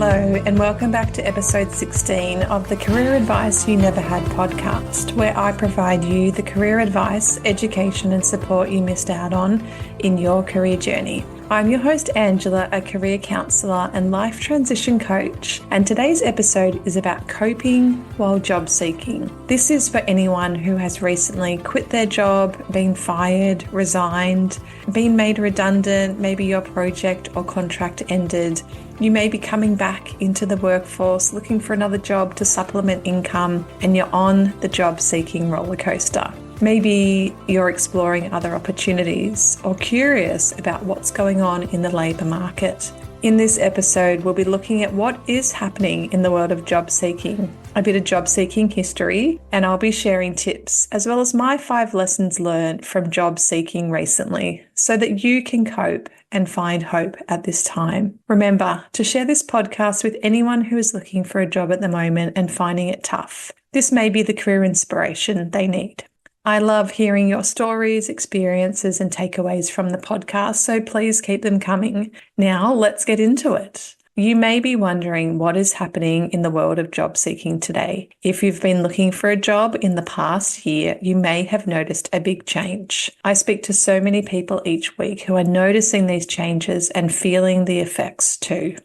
Hello, and welcome back to episode 16 of the Career Advice You Never Had podcast, where I provide you the career advice, education, and support you missed out on in your career journey. I'm your host, Angela, a career counsellor and life transition coach, and today's episode is about coping while job seeking. This is for anyone who has recently quit their job, been fired, resigned, been made redundant, maybe your project or contract ended. You may be coming back into the workforce looking for another job to supplement income, and you're on the job seeking roller coaster. Maybe you're exploring other opportunities or curious about what's going on in the labour market. In this episode, we'll be looking at what is happening in the world of job seeking, a bit of job seeking history, and I'll be sharing tips as well as my 5 lessons learned from job seeking recently so that you can cope and find hope at this time. Remember to share this podcast with anyone who is looking for a job at the moment and finding it tough. This may be the career inspiration they need. I love hearing your stories, experiences, and takeaways from the podcast, so please keep them coming. Now, let's get into it. You may be wondering what is happening in the world of job seeking today. If you've been looking for a job in the past year, you may have noticed a big change. I speak to so many people each week who are noticing these changes and feeling the effects too.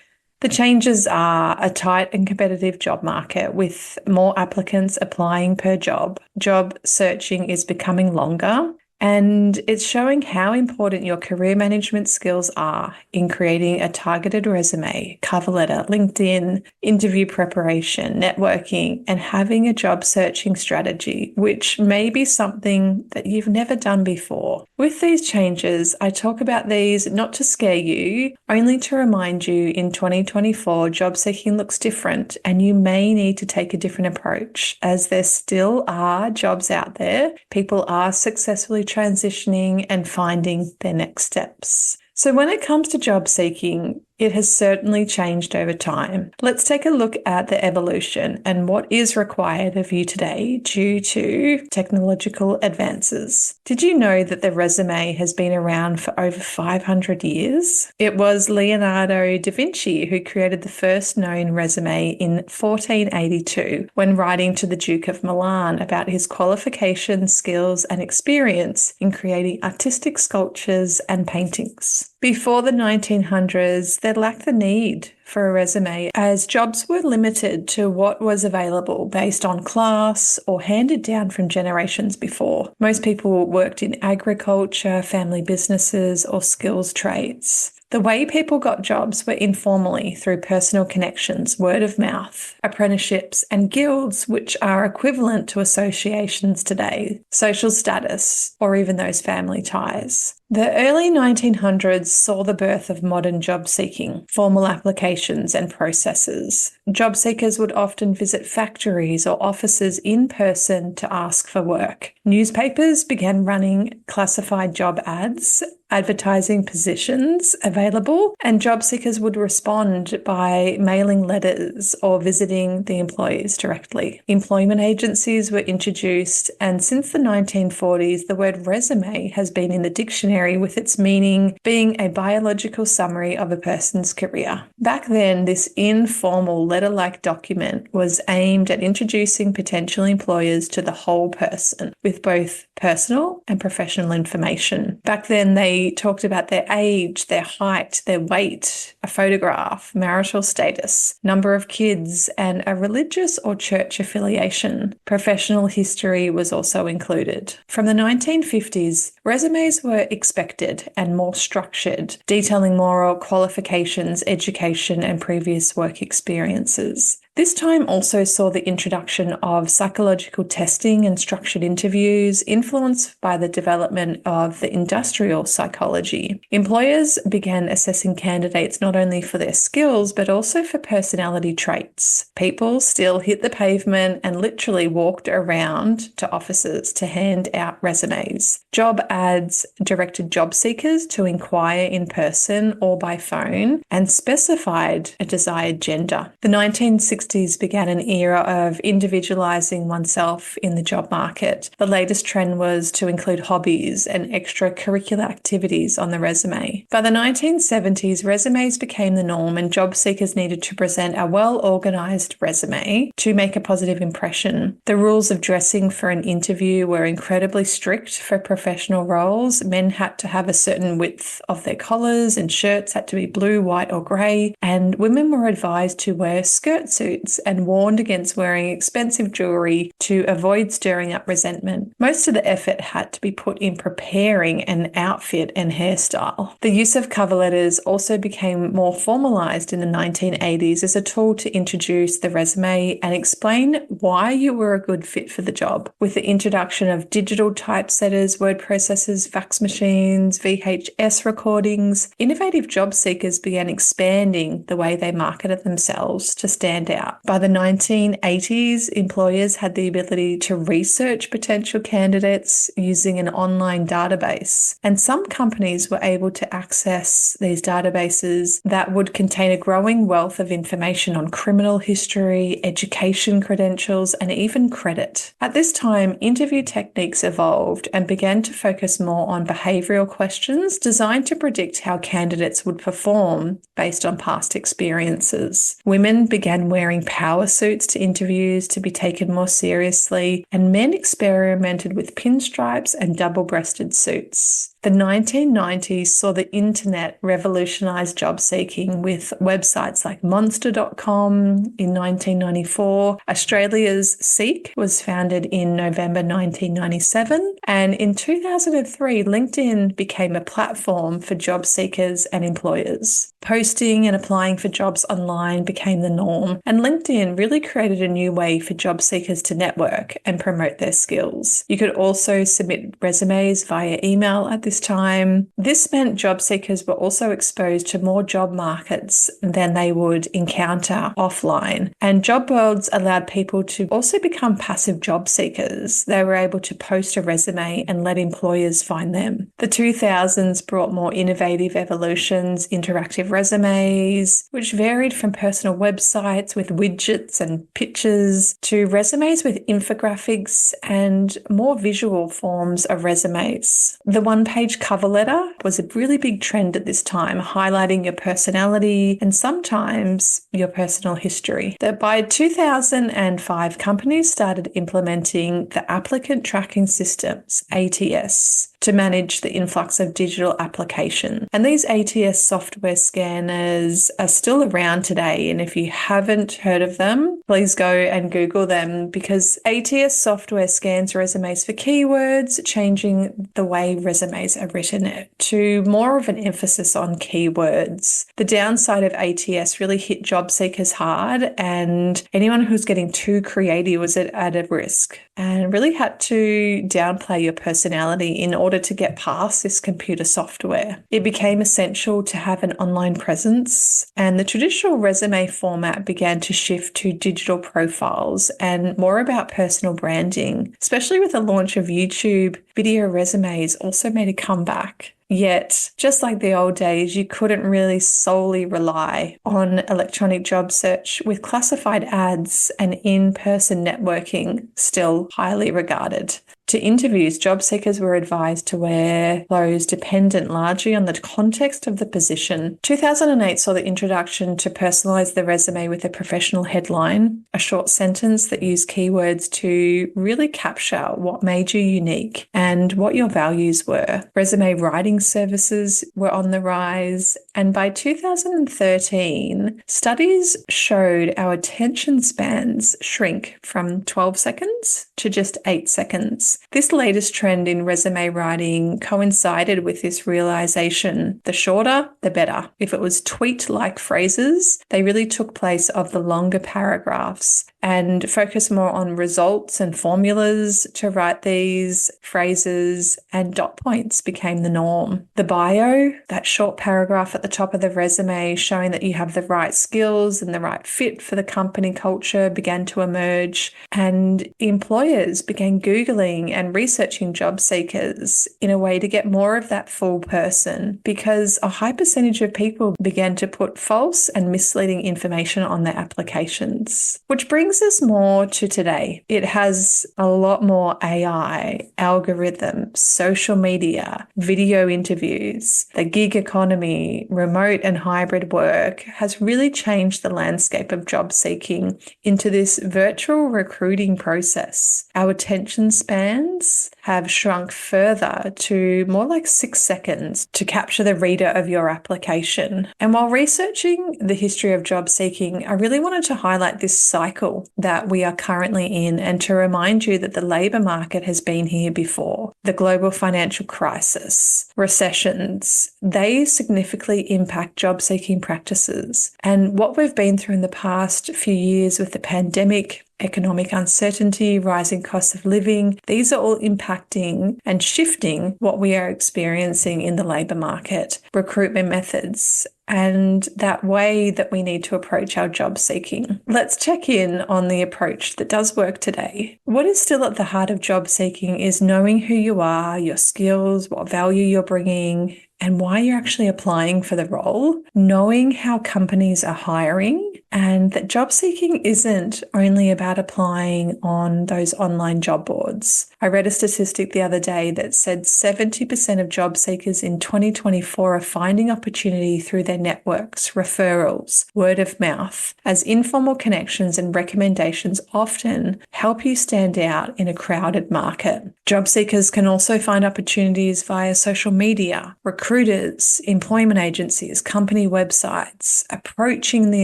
The changes are a tight and competitive job market with more applicants applying per job. Job searching is becoming longer, and it's showing how important your career management skills are in creating a targeted resume, cover letter, LinkedIn, interview preparation, networking, and having a job searching strategy, which may be something that you've never done before. With these changes, I talk about these not to scare you, only to remind you in 2024, job seeking looks different and you may need to take a different approach as there still are jobs out there. People are successfully transitioning and finding their next steps. So when it comes to job seeking, it has certainly changed over time. Let's take a look at the evolution and what is required of you today due to technological advances. Did you know that the resume has been around for over 500 years? It was Leonardo da Vinci who created the first known resume in 1482 when writing to the Duke of Milan about his qualifications, skills, and experience in creating artistic sculptures and paintings. Before the 1900s, they lacked the need for a resume as jobs were limited to what was available based on class or handed down from generations before. Most people worked in agriculture, family businesses, or skills trades. The way people got jobs were informally through personal connections, word of mouth, apprenticeships, and guilds, which are equivalent to associations today, social status, or even those family ties. The early 1900s saw the birth of modern job seeking, formal applications and processes. Job seekers would often visit factories or offices in person to ask for work. Newspapers began running classified job ads, advertising positions available, and job seekers would respond by mailing letters or visiting the employers directly. Employment agencies were introduced, and since the 1940s, the word resume has been in the dictionary with its meaning being a biological summary of a person's career. Back then, this informal letter-like document was aimed at introducing potential employers to the whole person with both personal and professional information. Back then, they talked about their age, their height, their weight, a photograph, marital status, number of kids, and a religious or church affiliation. Professional history was also included. From the 1950s, resumes were expected and more structured, detailing moral qualifications, education, and previous work experiences. This time also saw the introduction of psychological testing and structured interviews, influenced by the development of the industrial psychology. Employers began assessing candidates not only for their skills, but also for personality traits. People still hit the pavement and literally walked around to offices to hand out resumes. Job ads directed job seekers to inquire in person or by phone and specified a desired gender. The 1960 1960s began an era of individualizing oneself in the job market. The latest trend was to include hobbies and extracurricular activities on the resume. By the 1970s, resumes became the norm, and job seekers needed to present a well-organized resume to make a positive impression. The rules of dressing for an interview were incredibly strict for professional roles. Men had to have a certain width of their collars, and shirts had to be blue, white, or grey, and women were advised to wear skirt suits and warned against wearing expensive jewelry to avoid stirring up resentment. Most of the effort had to be put in preparing an outfit and hairstyle. The use of cover letters also became more formalized in the 1980s as a tool to introduce the resume and explain why you were a good fit for the job. With the introduction of digital typesetters, word processors, fax machines, VHS recordings, innovative job seekers began expanding the way they marketed themselves to stand out. By the 1980s, employers had the ability to research potential candidates using an online database, and some companies were able to access these databases that would contain a growing wealth of information on criminal history, education credentials, and even credit. At this time, interview techniques evolved and began to focus more on behavioral questions designed to predict how candidates would perform based on past experiences. Women began wearing power suits to interviews to be taken more seriously, and men experimented with pinstripes and double-breasted suits. The 1990s saw the internet revolutionize job seeking with websites like monster.com in 1994. Australia's Seek was founded in November 1997. And in 2003, LinkedIn became a platform for job seekers and employers. Posting and applying for jobs online became the norm, and LinkedIn really created a new way for job seekers to network and promote their skills. You could also submit resumes via email at this time. This meant job seekers were also exposed to more job markets than they would encounter offline. And job boards allowed people to also become passive job seekers. They were able to post a resume and let employers find them. The 2000s brought more innovative evolutions, interactive resumes, which varied from personal websites with widgets and pictures to resumes with infographics and more visual forms of resumes. The one-page cover letter was a really big trend at this time, highlighting your personality and sometimes your personal history. That by 2005, companies started implementing the applicant tracking systems, ATS, to manage the influx of digital application. And these ATS software scanners are still around today. And if you haven't heard of them, please go and Google them, because ATS software scans resumes for keywords, changing the way resumes are written to more of an emphasis on keywords. The downside of ATS really hit job seekers hard, and anyone who's getting too creative was at a risk and really had to downplay your personality in order to get past this computer software. It became essential to have an online presence, and the traditional resume format began to shift to digital profiles and more about personal branding. Especially with the launch of YouTube, video resumes also made a comeback. Yet, just like the old days, you couldn't really solely rely on electronic job search, with classified ads and in-person networking still highly regarded. To interviews, job seekers were advised to wear clothes dependent largely on the context of the position. 2008 saw the introduction to personalize the resume with a professional headline, a short sentence that used keywords to really capture what made you unique and what your values were. Resume writing services were on the rise, and by 2013, studies showed our attention spans shrink from 12 seconds to just 8 seconds. This latest trend in resume writing coincided with this realization: the shorter, the better. If it was tweet-like phrases, they really took place of the longer paragraphs and focused more on results and formulas to write these phrases, and dot points became the norm. The bio, that short paragraph at the top of the resume showing that you have the right skills and the right fit for the company culture, began to emerge, and employers began Googling interviewing and researching job seekers in a way to get more of that full person, because a high percentage of people began to put false and misleading information on their applications. Which brings us more to today. It has a lot more AI, algorithms, social media, video interviews. The gig economy, remote and hybrid work has really changed the landscape of job seeking into this virtual recruiting process. Our attention spans have shrunk further to more like 6 seconds to capture the reader of your application. And while researching the history of job seeking, I really wanted to highlight this cycle that we are currently in and to remind you that the labour market has been here before. The global financial crisis, recessions, they significantly impact job seeking practices. And what we've been through in the past few years with the pandemic, economic uncertainty, rising costs of living, these are all impacting and shifting what we are experiencing in the labour market, recruitment methods, and that way that we need to approach our job seeking. Let's check in on the approach that does work today. What is still at the heart of job seeking is knowing who you are, your skills, what value you're bringing, and why you're actually applying for the role, knowing how companies are hiring, and that job seeking isn't only about applying on those online job boards. I read a statistic the other day that said 70% of job seekers in 2024 are finding opportunity through their networks, referrals, word of mouth, as informal connections and recommendations often help you stand out in a crowded market. Job seekers can also find opportunities via social media, recruiters, employment agencies, company websites, approaching the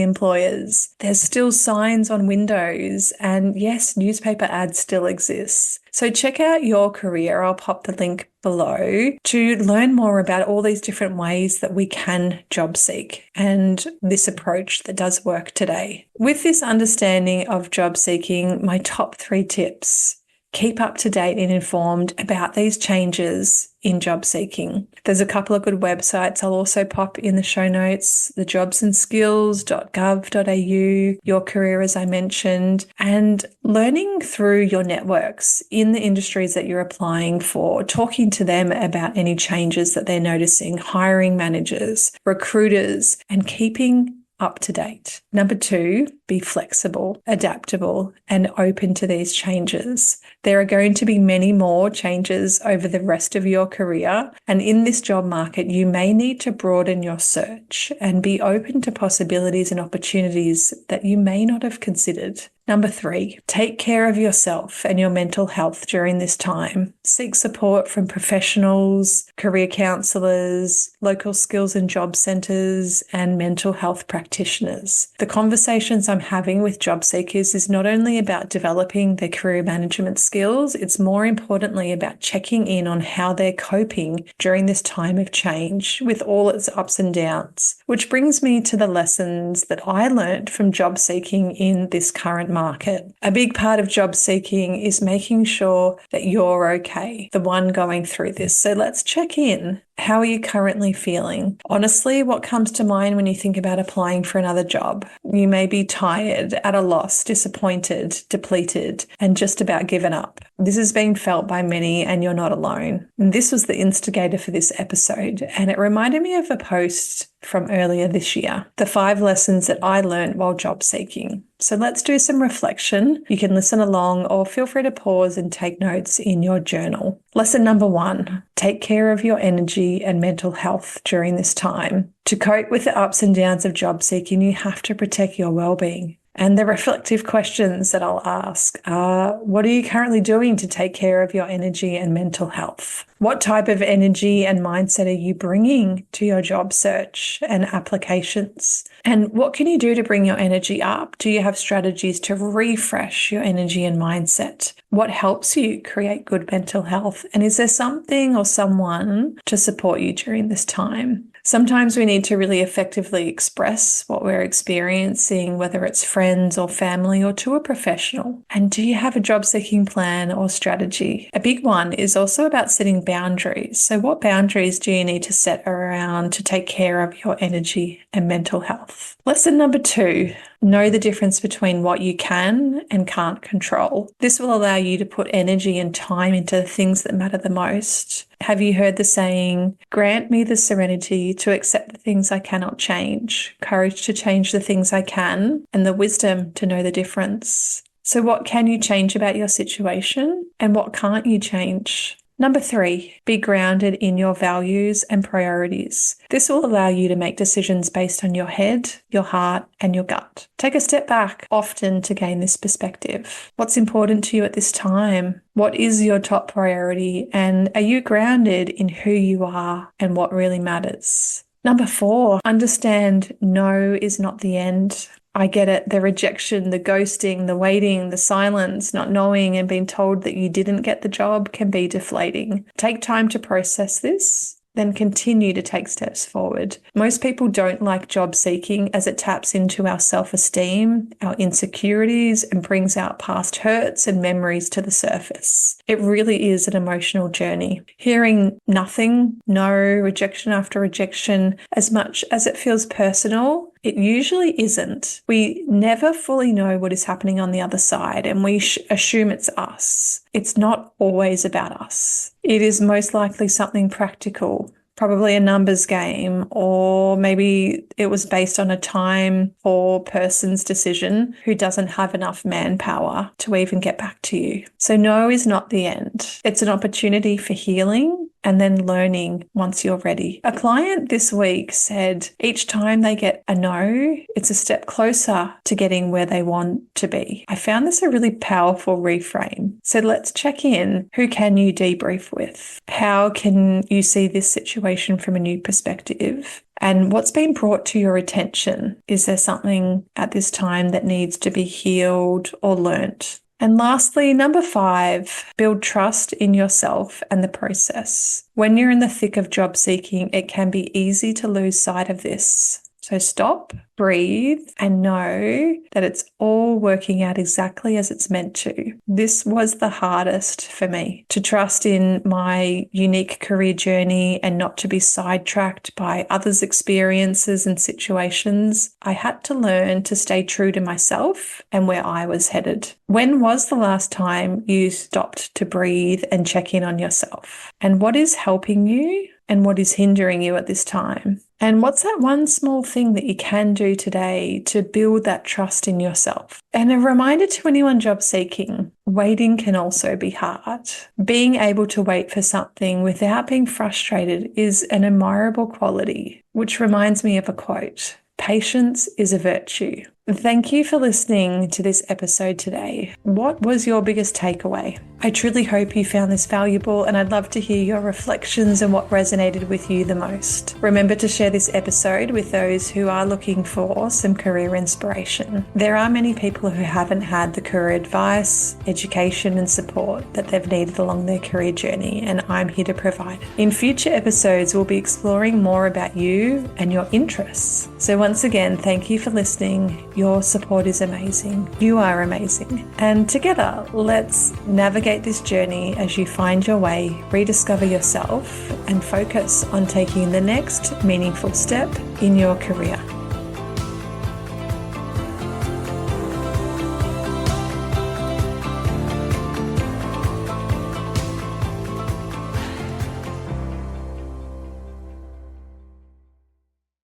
employers. There's still signs on windows, and yes, newspaper ads still exist. So check out Your Career. I'll pop the link below to learn more about all these different ways that we can job seek and this approach that does work today. With this understanding of job seeking, my top 3 tips. Keep up to date and informed about these changes in job seeking. There's a couple of good websites I'll also pop in the show notes, the jobsandskills.gov.au, Your Career, as I mentioned, and learning through your networks in the industries that you're applying for, talking to them about any changes that they're noticing, hiring managers, recruiters, and keeping up to date. Number 2, be flexible, adaptable, and open to these changes. There are going to be many more changes over the rest of your career, and in this job market, you may need to broaden your search and be open to possibilities and opportunities that you may not have considered. Number 3, take care of yourself and your mental health during this time. Seek support from professionals, career counsellors, local skills and job centres, and mental health practitioners. The conversations I'm having with job seekers is not only about developing their career management skills, it's more importantly about checking in on how they're coping during this time of change with all its ups and downs. Which brings me to the lessons that I learned from job seeking in this current market. A big part of job seeking is making sure that you're okay, the one going through this. So let's check in. How are you currently feeling? Honestly, what comes to mind when you think about applying for another job? You may be tired, at a loss, disappointed, depleted, and just about given up. This is being felt by many, and you're not alone. And this was the instigator for this episode, and it reminded me of a post from earlier this year, the 5 lessons that I learned while job seeking. So let's do some reflection. You can listen along or feel free to pause and take notes in your journal. Lesson number 1, take care of your energy and mental health during this time. To cope with the ups and downs of job seeking, you have to protect your well-being. And the reflective questions that I'll ask are, what are you currently doing to take care of your energy and mental health? What type of energy and mindset are you bringing to your job search and applications? And what can you do to bring your energy up? Do you have strategies to refresh your energy and mindset? What helps you create good mental health? And is there something or someone to support you during this time? Sometimes we need to really effectively express what we're experiencing, whether it's friends or family or to a professional. And do you have a job seeking plan or strategy? A big one is also about setting boundaries. So what boundaries do you need to set around to take care of your energy and mental health? Lesson number 2, know the difference between what you can and can't control. This will allow you to put energy and time into the things that matter the most. Have you heard the saying, grant me the serenity to accept the things I cannot change, courage to change the things I can, and the wisdom to know the difference? So what can you change about your situation and what can't you change? Number 3, be grounded in your values and priorities. This will allow you to make decisions based on your head, your heart, and your gut. Take a step back often to gain this perspective. What's important to you at this time? What is your top priority? And are you grounded in who you are and what really matters? Number 4, understand no is not the end. I get it. The rejection, the ghosting, the waiting, the silence, not knowing and being told that you didn't get the job can be deflating. Take time to process this, then continue to take steps forward. Most people don't like job seeking as it taps into our self-esteem, our insecurities, and brings out past hurts and memories to the surface. It really is an emotional journey. Hearing nothing, no, rejection after rejection, as much as it feels personal, it usually isn't. We never fully know what is happening on the other side, and we assume it's us. It's not always about us. It is most likely something practical, probably a numbers game, or maybe it was based on a time or person's decision who doesn't have enough manpower to even get back to you. So no is not the end. It's an opportunity for healing and then learning once you're ready. A client this week said each time they get a no, it's a step closer to getting where they want to be. I found this a really powerful reframe. So let's check in. Who can you debrief with? How can you see this situation from a new perspective? And what's been brought to your attention? Is there something at this time that needs to be healed or learnt? And lastly, number 5, build trust in yourself and the process. When you're in the thick of job seeking, it can be easy to lose sight of this. So stop, breathe, and know that it's all working out exactly as it's meant to. This was the hardest for me, to trust in my unique career journey and not to be sidetracked by others' experiences and situations. I had to learn to stay true to myself and where I was headed. When was the last time you stopped to breathe and check in on yourself? And what is helping you? And what is hindering you at this time? And what's that one small thing that you can do today to build that trust in yourself? And a reminder to anyone job seeking, waiting can also be hard. Being able to wait for something without being frustrated is an admirable quality, which reminds me of a quote. Patience is a virtue. Thank you for listening to this episode today. What was your biggest takeaway? I truly hope you found this valuable, and I'd love to hear your reflections and what resonated with you the most. Remember to share this episode with those who are looking for some career inspiration. There are many people who haven't had the career advice, education, and support that they've needed along their career journey, and I'm here to provide it. In future episodes, we'll be exploring more about you and your interests. So once again, thank you for listening. Your support is amazing. You are amazing. And together, let's navigate this journey as you find your way, rediscover yourself, and focus on taking the next meaningful step in your career.